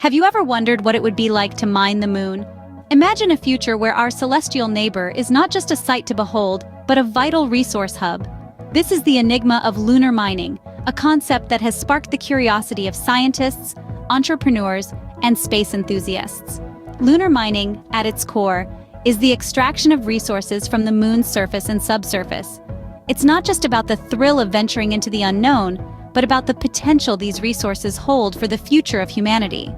Have you ever wondered what it would be like to mine the moon? Imagine a future where our celestial neighbor is not just a sight to behold, but a vital resource hub. This is the enigma of lunar mining, a concept that has sparked the curiosity of scientists, entrepreneurs, and space enthusiasts. Lunar mining, at its core, is the extraction of resources from the moon's surface and subsurface. It's not just about the thrill of venturing into the unknown, but about the potential these resources hold for the future of humanity.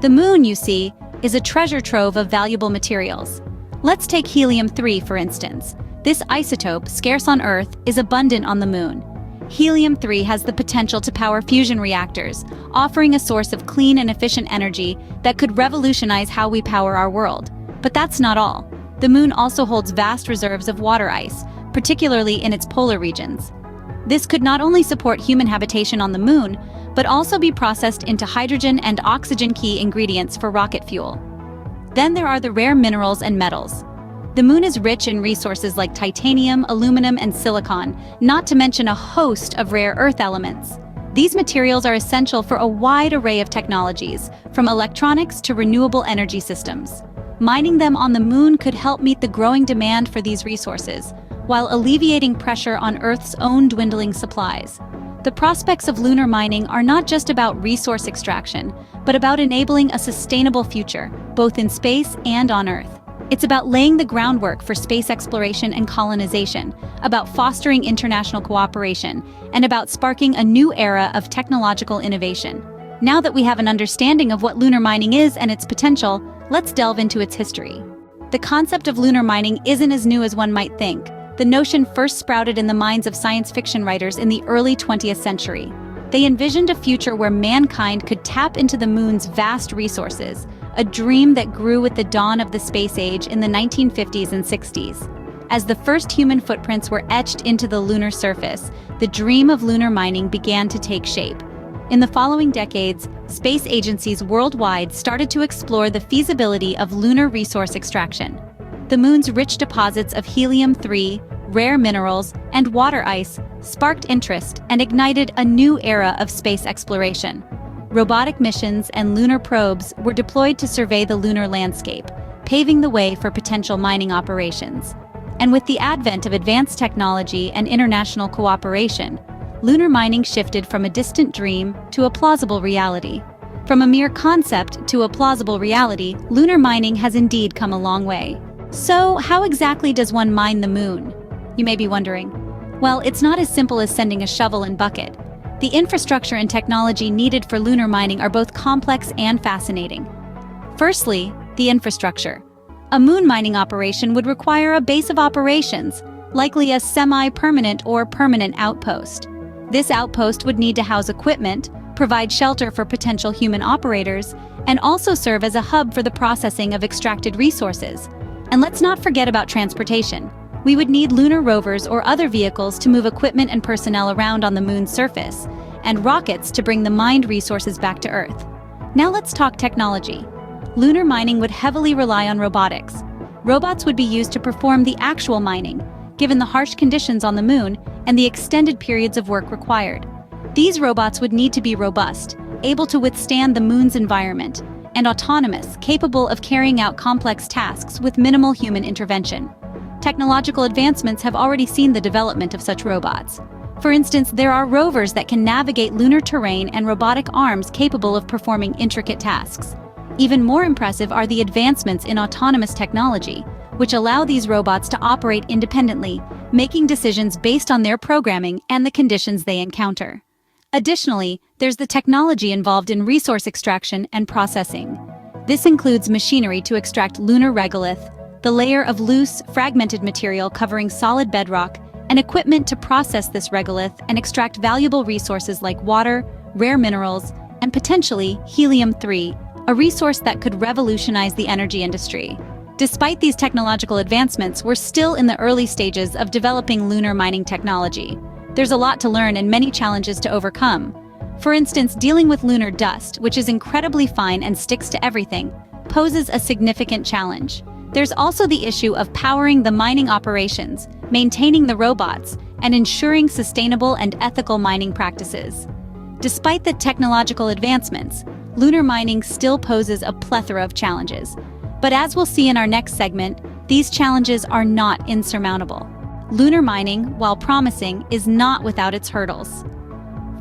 The moon, you see, is a treasure trove of valuable materials. Let's take helium-3, for instance. This isotope, scarce on Earth, is abundant on the moon. Helium-3 has the potential to power fusion reactors, offering a source of clean and efficient energy that could revolutionize how we power our world. But that's not all. The moon also holds vast reserves of water ice, particularly in its polar regions. This could not only support human habitation on the moon, but also be processed into hydrogen and oxygen, key ingredients for rocket fuel. Then there are the rare minerals and metals. The moon is rich in resources like titanium, aluminum, and silicon, not to mention a host of rare earth elements. These materials are essential for a wide array of technologies, from electronics to renewable energy systems. Mining them on the moon could help meet the growing demand for these resources, while alleviating pressure on Earth's own dwindling supplies. The prospects of lunar mining are not just about resource extraction, but about enabling a sustainable future, both in space and on Earth. It's about laying the groundwork for space exploration and colonization, about fostering international cooperation, and about sparking a new era of technological innovation. Now that we have an understanding of what lunar mining is and its potential, let's delve into its history. The concept of lunar mining isn't as new as one might think. The notion first sprouted in the minds of science fiction writers in the early 20th century. They envisioned a future where mankind could tap into the moon's vast resources, a dream that grew with the dawn of the space age in the 1950s and 60s. As the first human footprints were etched into the lunar surface, the dream of lunar mining began to take shape. In the following decades, space agencies worldwide started to explore the feasibility of lunar resource extraction. The moon's rich deposits of helium-3, rare minerals, and water ice sparked interest and ignited a new era of space exploration. Robotic missions and lunar probes were deployed to survey the lunar landscape, paving the way for potential mining operations. And with the advent of advanced technology and international cooperation, lunar mining shifted from a distant dream to a plausible reality. From a mere concept to a plausible reality, lunar mining has indeed come a long way. So, how exactly does one mine the moon? You may be wondering. Well, it's not as simple as sending a shovel and bucket. The infrastructure and technology needed for lunar mining are both complex and fascinating. Firstly, the infrastructure. A moon mining operation would require a base of operations, likely a semi-permanent or permanent outpost. This outpost would need to house equipment, provide shelter for potential human operators, and also serve as a hub for the processing of extracted resources. And let's not forget about transportation. We would need lunar rovers or other vehicles to move equipment and personnel around on the moon's surface, and rockets to bring the mined resources back to Earth. Now let's talk technology. Lunar mining would heavily rely on robotics. Robots would be used to perform the actual mining, given the harsh conditions on the moon and the extended periods of work required. These robots would need to be robust, able to withstand the moon's environment, and autonomous, capable of carrying out complex tasks with minimal human intervention. Technological advancements have already seen the development of such robots. For instance, there are rovers that can navigate lunar terrain and robotic arms capable of performing intricate tasks. Even more impressive are the advancements in autonomous technology, which allow these robots to operate independently, making decisions based on their programming and the conditions they encounter. Additionally, there's the technology involved in resource extraction and processing. This includes machinery to extract lunar regolith, the layer of loose, fragmented material covering solid bedrock, and equipment to process this regolith and extract valuable resources like water, rare minerals, and potentially helium-3, a resource that could revolutionize the energy industry. Despite these technological advancements, we're still in the early stages of developing lunar mining technology. There's a lot to learn and many challenges to overcome. For instance, dealing with lunar dust, which is incredibly fine and sticks to everything, poses a significant challenge. There's also the issue of powering the mining operations, maintaining the robots, and ensuring sustainable and ethical mining practices. Despite the technological advancements, lunar mining still poses a plethora of challenges. But as we'll see in our next segment, these challenges are not insurmountable. Lunar mining, while promising, is not without its hurdles.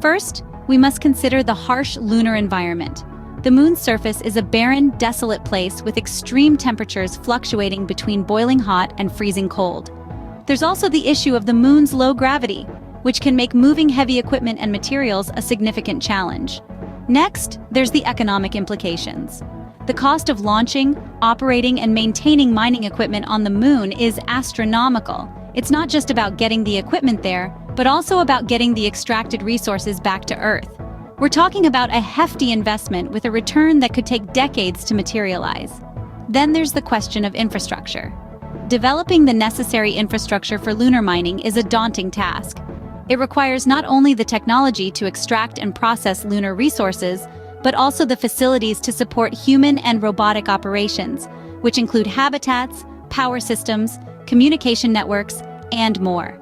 First, we must consider the harsh lunar environment. The moon's surface is a barren, desolate place with extreme temperatures fluctuating between boiling hot and freezing cold. There's also the issue of the moon's low gravity, which can make moving heavy equipment and materials a significant challenge. Next, there's the economic implications. The cost of launching, operating, and maintaining mining equipment on the moon is astronomical. It's not just about getting the equipment there, but also about getting the extracted resources back to Earth. We're talking about a hefty investment with a return that could take decades to materialize. Then there's the question of infrastructure. Developing the necessary infrastructure for lunar mining is a daunting task. It requires not only the technology to extract and process lunar resources, but also the facilities to support human and robotic operations, which include habitats, power systems, communication networks, and more.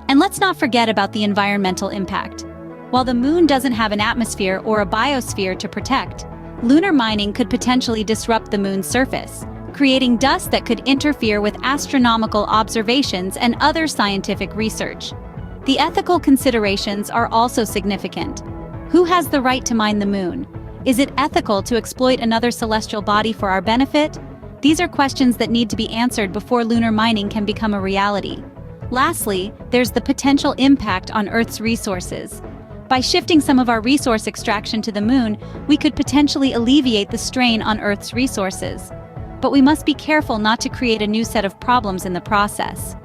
And let's not forget about the environmental impact. While the moon doesn't have an atmosphere or a biosphere to protect, lunar mining could potentially disrupt the moon's surface, creating dust that could interfere with astronomical observations and other scientific research. The ethical considerations are also significant. Who has the right to mine the moon? Is it ethical to exploit another celestial body for our benefit? These are questions that need to be answered before lunar mining can become a reality. Lastly, there's the potential impact on Earth's resources. By shifting some of our resource extraction to the moon, we could potentially alleviate the strain on Earth's resources. But we must be careful not to create a new set of problems in the process.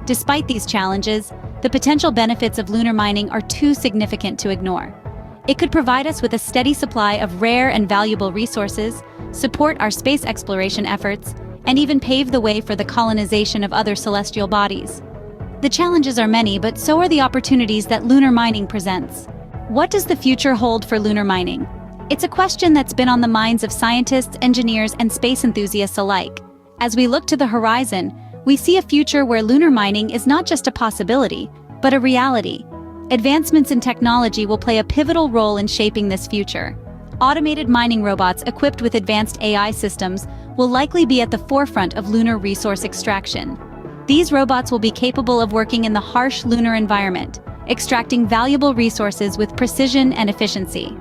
Despite these challenges, the potential benefits of lunar mining are too significant to ignore. It could provide us with a steady supply of rare and valuable resources, support our space exploration efforts, and even pave the way for the colonization of other celestial bodies. The challenges are many, but so are the opportunities that lunar mining presents. What does the future hold for lunar mining? It's a question that's been on the minds of scientists, engineers, and space enthusiasts alike. As we look to the horizon, we see a future where lunar mining is not just a possibility, but a reality. Advancements in technology will play a pivotal role in shaping this future. Automated mining robots equipped with advanced AI systems will likely be at the forefront of lunar resource extraction. These robots will be capable of working in the harsh lunar environment, extracting valuable resources with precision and efficiency.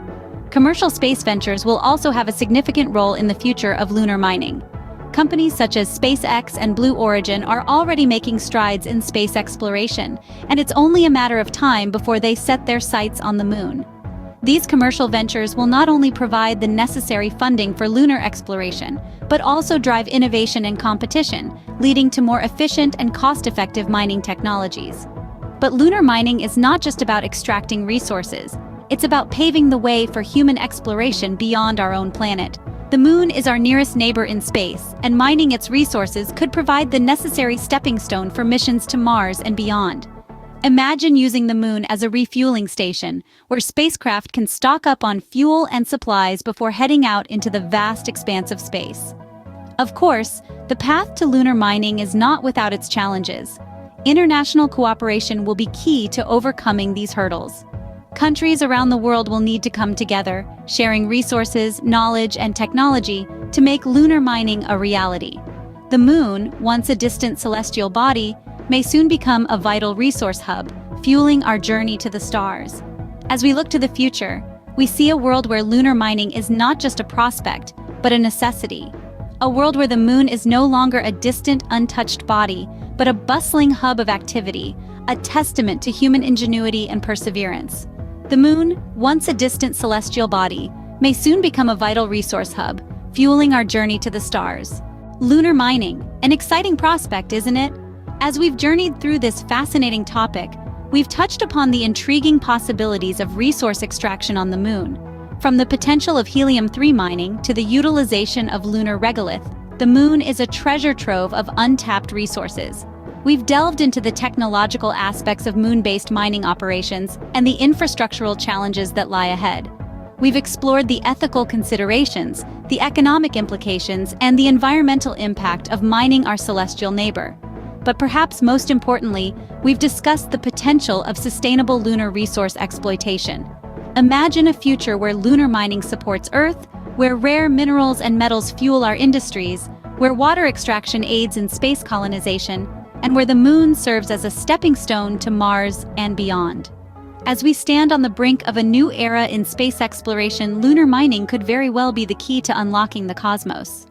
Commercial space ventures will also have a significant role in the future of lunar mining. Companies such as SpaceX and Blue Origin are already making strides in space exploration, and it's only a matter of time before they set their sights on the moon. These commercial ventures will not only provide the necessary funding for lunar exploration, but also drive innovation and competition, leading to more efficient and cost-effective mining technologies. But lunar mining is not just about extracting resources. It's about paving the way for human exploration beyond our own planet. The moon is our nearest neighbor in space, and mining its resources could provide the necessary stepping stone for missions to Mars and beyond. Imagine using the moon as a refueling station, where spacecraft can stock up on fuel and supplies before heading out into the vast expanse of space. Of course, the path to lunar mining is not without its challenges. International cooperation will be key to overcoming these hurdles. Countries around the world will need to come together, sharing resources, knowledge, and technology to make lunar mining a reality. The moon, once a distant celestial body, may soon become a vital resource hub, fueling our journey to the stars. As we look to the future, we see a world where lunar mining is not just a prospect, but a necessity. A world where the moon is no longer a distant, untouched body, but a bustling hub of activity, a testament to human ingenuity and perseverance. The moon, once a distant celestial body, may soon become a vital resource hub, fueling our journey to the stars. Lunar mining, an exciting prospect, isn't it? As we've journeyed through this fascinating topic, we've touched upon the intriguing possibilities of resource extraction on the moon. From the potential of helium-3 mining to the utilization of lunar regolith, the moon is a treasure trove of untapped resources. We've delved into the technological aspects of moon-based mining operations and the infrastructural challenges that lie ahead. We've explored the ethical considerations, the economic implications, and the environmental impact of mining our celestial neighbor. But perhaps most importantly, we've discussed the potential of sustainable lunar resource exploitation. Imagine a future where lunar mining supports Earth, where rare minerals and metals fuel our industries, where water extraction aids in space colonization, and where the moon serves as a stepping stone to Mars and beyond. As we stand on the brink of a new era in space exploration, lunar mining could very well be the key to unlocking the cosmos.